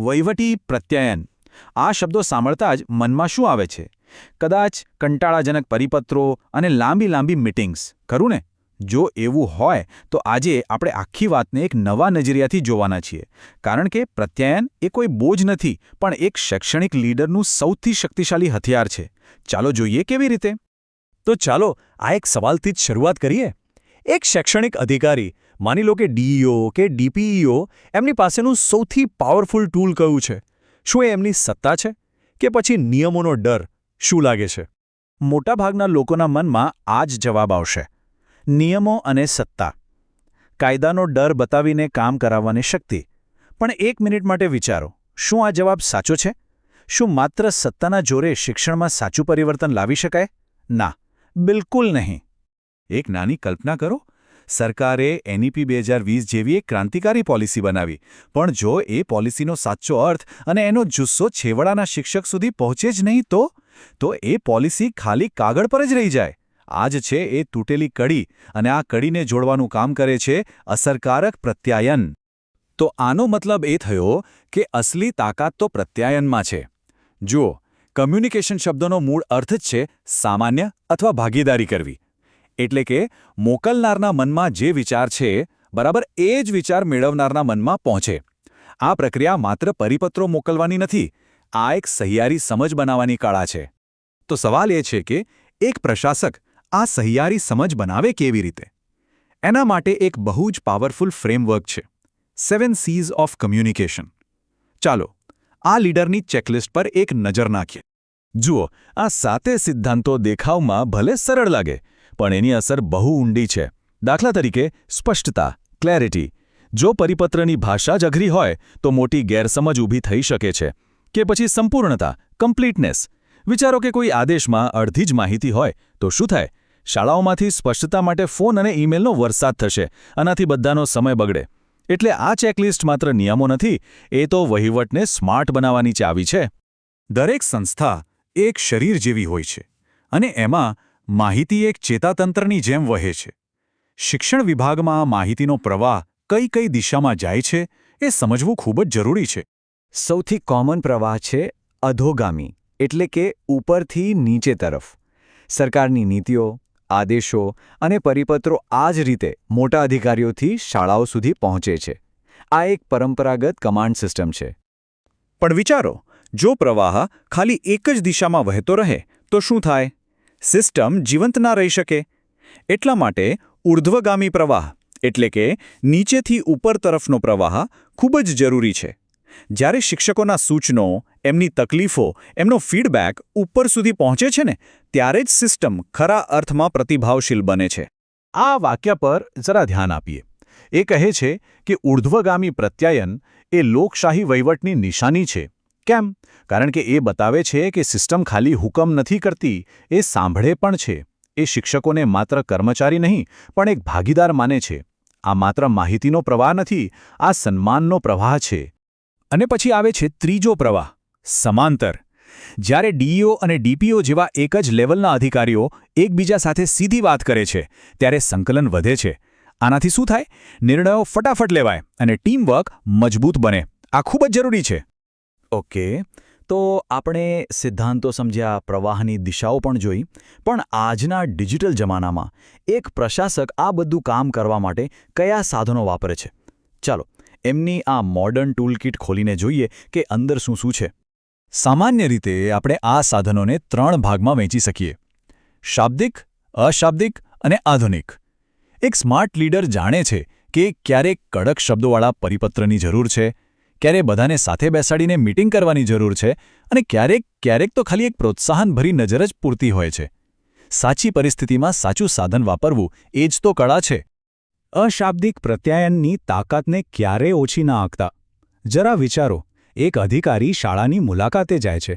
વહીવટી પ્રત્યાયન આ શબ્દો સાંભળતા જ મનમાં શું આવે છે? કદાચ કંટાળાજનક પરિપત્રો અને લાંબી લાંબી મીટિંગ્સ, ખરું ને? જો એવું હોય તો આજે આપણે આખી વાતને એક નવા નજરિયાથી જોવાના છીએ. કારણ કે પ્રત્યાયન એ કોઈ બોજ નથી, પણ એક શૈક્ષણિક લીડરનું સૌથી શક્તિશાળી હથિયાર છે. ચાલો જોઈએ કેવી રીતે. તો ચાલો આ એક સવાલથી જ શરૂઆત કરીએ. એક શૈક્ષણિક અધિકારી, માની લો કે ડીઈઓ કે ડીપીઈઓ, એમની પાસેનું સૌથી પાવરફુલ ટૂલ કયું છે? શું એ એમની સત્તા છે કે પછી નિયમોનો ડર? શું લાગે છે? મોટાભાગના લોકોના મનમાં આ જ જવાબ આવશે: નિયમો અને સત્તા. કાયદાનો ડર બતાવીને કામ કરાવવાની શક્તિ. પણ એક મિનિટ માટે વિચારો, શું આ જવાબ સાચો છે? શું માત્ર સત્તાના જોરે શિક્ષણમાં સાચું પરિવર્તન લાવી શકાય? ના, બિલકુલ નહીં. એક નાની કલ્પના કરો. સરકારે એનઈપી 2020 જેવી એક ક્રાંતિકારી પોલિસી બનાવી, પણ જો એ પોલિસીનો સાચો અર્થ અને એનો જુસ્સો છેવાડાના શિક્ષક સુધી પહોંચે જ નહીં તો એ પોલિસી ખાલી કાગળ પર જ રહી જાય. આ જ છે એ તૂટેલી કડી, અને આ કડીને જોડવાનું કામ કરે છે અસરકારક પ્રત્યાયન. તો આનો મતલબ એ થયો કે અસલી તાકાત તો પ્રત્યાયનમાં છે. જુઓ, કમ્યુનિકેશન શબ્દનો મૂળ અર્થ જ છે સામાન્ય અથવા ભાગીદારી કરવી. એટલે કે મોકલનારના મનમાં જે વિચાર છે, બરાબર એ જ વિચાર મેળવનારના મનમાં પહોંચે. આ પ્રક્રિયા માત્ર પરિપત્રો મોકલવાની નથી, આ એક સહિયારી સમજ બનાવવાની કળા છે. તો સવાલ એ છે કે એક પ્રશાસક આ સહિયારી સમજ બનાવે કેવી રીતે? એના માટે એક બહુ જ પાવરફુલ ફ્રેમવર્ક છે: 7 C's ઓફ કમ્યુનિકેશન. ચાલો આ લીડરની ચેકલિસ્ટ પર એક નજર નાખીએ. જુઓ, આ 7 સિદ્ધાંતો દેખાવમાં ભલે સરળ લાગે, પણ એની અસર બહુ ઊંડી છે. દાખલા તરીકે સ્પષ્ટતા, ક્લેરિટી. જો પરિપત્રની ભાષા જ અઘરી હોય તો મોટી ગેરસમજ ઊભી થઈ શકે છે. કે પછી સંપૂર્ણતા, કમ્પ્લીટનેસ. વિચારો કે કોઈ આદેશમાં અડધી જ માહિતી હોય તો શું થાય? શાળાઓમાંથી સ્પષ્ટતા માટે ફોન અને ઈમેલનો વરસાદ થશે. આનાથી બધાનો સમય બગડે. એટલે આ ચેકલિસ્ટ માત્ર નિયમો નથી, એ તો વહીવટને સ્માર્ટ બનાવવાની ચાવી છે. દરેક સંસ્થા એક શરીર જેવી હોય છે, અને એમાં માહિતી એક ચેતાતંત્રની જેમ વહે છે. શિક્ષણ વિભાગમાં આ માહિતીનો પ્રવાહ કઈ કઈ દિશામાં જાય છે એ સમજવું ખૂબ જ જરૂરી છે. સૌથી કોમન પ્રવાહ છે અધોગામી, એટલે કે ઉપરથી નીચે તરફ. સરકારની નીતિઓ, આદેશો અને પરિપત્રો આ જ રીતે મોટા અધિકારીઓથી શાળાઓ સુધી પહોંચે છે. આ એક પરંપરાગત કમાન્ડ સિસ્ટમ છે. પણ વિચારો, જો પ્રવાહ ખાલી એક જ દિશામાં વહેતો રહે તો શું થાય? સિસ્ટમ જીવંત ના રહી શકે. એટલા માટે ઉર્ધ્વગામી પ્રવાહ, એટલે કે નીચેથી ઉપર તરફનો પ્રવાહ ખૂબ જ જરૂરી છે. જ્યારે શિક્ષકોના સૂચનો, એમની તકલીફો, એમનો ફીડબેક ઉપર સુધી પહોંચે છે ને, ત્યારે જ સિસ્ટમ ખરા અર્થમાં પ્રતિભાવશીલ બને છે. આ વાક્ય પર જરા ધ્યાન આપીએ. એ કહે છે કે ઉર્ધ્વગામી પ્રત્યાયન એ લોકશાહી વહીવટની નિશાની છે. કેમ? કારણ કે એ બતાવે છે કે સિસ્ટમ ખાલી હુકમ નથી કરતી, એ સાંભળે પણ છે. એ શિક્ષકોને માત્ર કર્મચારી નહીં, પણ એક ભાગીદાર માને છે. આ માત્ર માહિતીનો પ્રવાહ નથી, આ સન્માનનો પ્રવાહ છે. અને પછી આવે છે ત્રીજો પ્રવાહ, સમાંતર. જ્યારે ડીઈઓ અને ડીપીઓ જેવા એક જ લેવલના અધિકારીઓ એકબીજા સાથે સીધી વાત કરે છે, ત્યારે સંકલન વધે છે. આનાથી શું થાય? નિર્ણયો ફટાફટ લેવાય અને ટીમવર્ક મજબૂત બને. આ ખૂબ જ જરૂરી છે. ઓકે, તો આપણે સિદ્ધાંતો સમજ્યા, પ્રવાહની દિશાઓ પણ જોઈ, પણ આજના ડિજિટલ જમાનામાં એક પ્રશાસક આ બધું કામ કરવા માટે કયા સાધનો વાપરે છે? ચાલો એમની આ મોડર્ન ટૂલકિટ ખોલીને જોઈએ કે અંદર શું શું છે. સામાન્ય રીતે આપણે આ સાધનોને 3 ભાગમાં વહેંચી શકીએ: શાબ્દિક, અશાબ્દિક અને આધુનિક. એક સ્માર્ટ લીડર જાણે છે કે ક્યારેક કડક શબ્દોવાળા પરિપત્રની જરૂર છે, ક્યારે બધાને સાથે બેસાડીને મીટિંગ કરવાની જરૂર છે, અને ક્યારેક તો ખાલી એક પ્રોત્સાહનભરી નજર જ પૂરતી હોય છે. સાચી પરિસ્થિતિમાં સાચું સાધન વાપરવું એ જ તો કળા છે. અશાબ્દિક પ્રત્યાયનની તાકાતને ક્યારેય ઓછી ના આંકતા. જરા વિચારો, એક અધિકારી શાળાની મુલાકાતે જાય છે.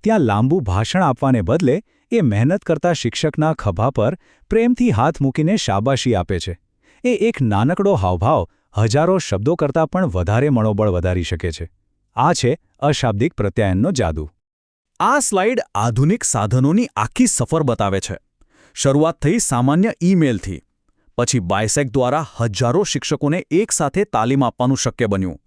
ત્યાં લાંબુ ભાષણ આપવાને બદલે એ મહેનત કરતા શિક્ષકના ખભા પર પ્રેમથી હાથ મૂકીને શાબાશી આપે છે. એ એક નાનકડો હાવભાવ હજારો શબ્દો કરતાં પણ વધારે મનોબળ વધારી શકે છે. આ છે અશાબ્દિક પ્રત્યાયનનો જાદુ. આ સ્લાઇડ આધુનિક સાધનોની આખી સફર બતાવે છે. શરૂઆત થઈ સામાન્ય ઈમેલથી, પછી બાયસેક દ્વારા હજારો શિક્ષકોને એકસાથે તાલીમ આપવાનું શક્ય બન્યું,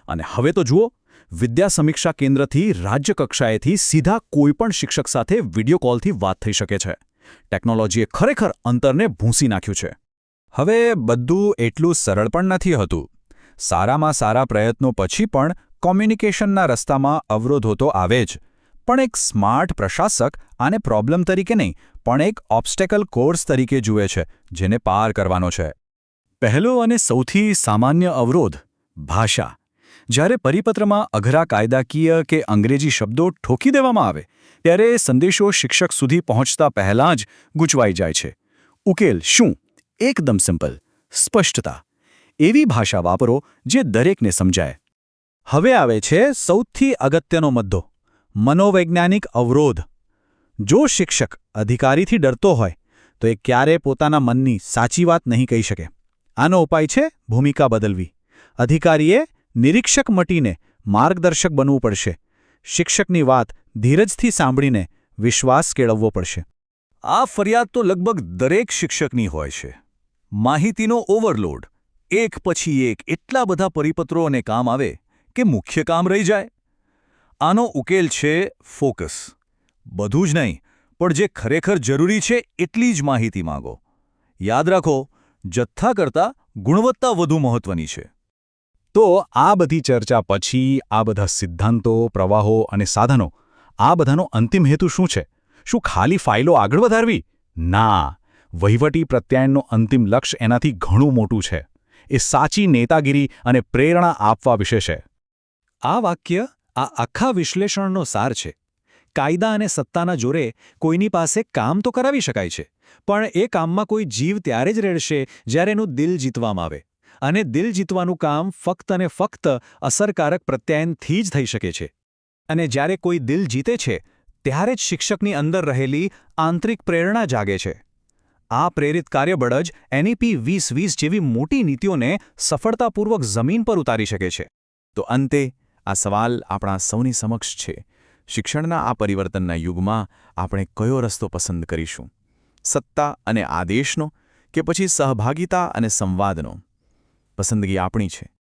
અને હવે તો જુઓ, વિદ્યા સમીક્ષા કેન્દ્રથી રાજ્ય કક્ષાએથી સીધા કોઈપણ શિક્ષક સાથે વિડિયો કોલથી વાત થઈ શકે છે. ટેકનોલોજીએ ખરેખર અંતરને ભૂંસી નાખ્યું છે. હવે બધું એટલું સરળ પણ નથી હોતું. સારામાં સારા પ્રયત્નો પછી પણ કોમ્યુનિકેશનના રસ્તામાં અવરોધો તો આવે જ. પણ એક સ્માર્ટ પ્રશાસક આને પ્રોબ્લેમ તરીકે નહીં, પણ એક ઓબ્સ્ટેકલ કોર્સ તરીકે જુએ છે, જેને પાર કરવાનો છે. પહેલો અને સૌથી સામાન્ય અવરોધ ભાષા. જ્યારે પરિપત્રમાં અઘરા કાયદાકીય કે અંગ્રેજી શબ્દો ઠોકી દેવામાં આવે ત્યારે સંદેશો શિક્ષક સુધી પહોંચતા પહેલાં જ ગૂંચવાઈ જાય છે. ઉકેલ શું? એકદમ સિમ્પલ, સ્પષ્ટતા. એવી ભાષા વાપરો જે દરેકને સમજાય. હવે આવે છે સૌથી અગત્યનો મુદ્દો, મનોવૈજ્ઞાનિક અવરોધ. જો શિક્ષક અધિકારીથી ડરતો હોય તો એ ક્યારેય પોતાના મનની સાચી વાત નહીં કહી શકે. આનો ઉપાય છે ભૂમિકા બદલવી. અધિકારીએ નિરીક્ષક મટીને માર્ગદર્શક બનવું પડશે. શિક્ષકની વાત ધીરજથી સાંભળીને વિશ્વાસ કેળવવો પડશે. આ ફરિયાદ તો લગભગ દરેક શિક્ષકની હોય છે. માહિતીનો ઓવરલોડ, એક પછી એક એટલા બધા પરિપત્રો અને કામ આવે કે મુખ્ય કામ રહી જાય. આનો ઉકેલ છે ફોકસ. બધું જ નહીં, પણ જે ખરેખર જરૂરી છે એટલી જ માહિતી માંગો. યાદ રાખો, જથ્થા કરતાં ગુણવત્તા વધુ મહત્વની છે. તો આ બધી ચર્ચા પછી આ બધા સિદ્ધાંતો, પ્રવાહો અને સાધનો, આ બધાનો અંતિમ હેતુ શું છે? શું ખાલી ફાઇલો આગળ વધારવી? ના, વહીવટી પ્રત્યાયનનો અંતિમ લક્ષ્ય એનાથી ઘણું મોટું છે. એ સાચી નેતાગીરી અને પ્રેરણા આપવા વિશે છે. આ વાક્ય આ આખા વિશ્લેષણનો સાર છે. કાયદા અને સત્તાના જોરે કોઈની પાસે કામ તો કરાવી શકાય છે, પણ એ કામમાં કોઈ જીવ ત્યારે જ રેડશે જ્યારે એનું દિલ જીતવામાં આવે. અને દિલ જીતવાનું કામ ફક્ત અને ફક્ત અસરકારક પ્રત્યાયનથી જ થઈ શકે છે. અને જ્યારે કોઈ દિલ જીતે છે ત્યારે જ શિક્ષકની અંદર રહેલી આંતરિક પ્રેરણા જાગે છે. આ પ્રેરિત કાર્યબળ જ NEP 2020 જેવી મોટી નીતિઓને સફળતાપૂર્વક જમીન પર ઉતારી શકે છે. તો અંતે આ સવાલ આપણા સૌની સમક્ષ છે. શિક્ષણના આ પરિવર્તનના યુગમાં આપણે કયો રસ્તો પસંદ કરીશું? સત્તા અને આદેશનો કે પછી સહભાગિતા અને સંવાદનો? પસંદગી આપણી છે.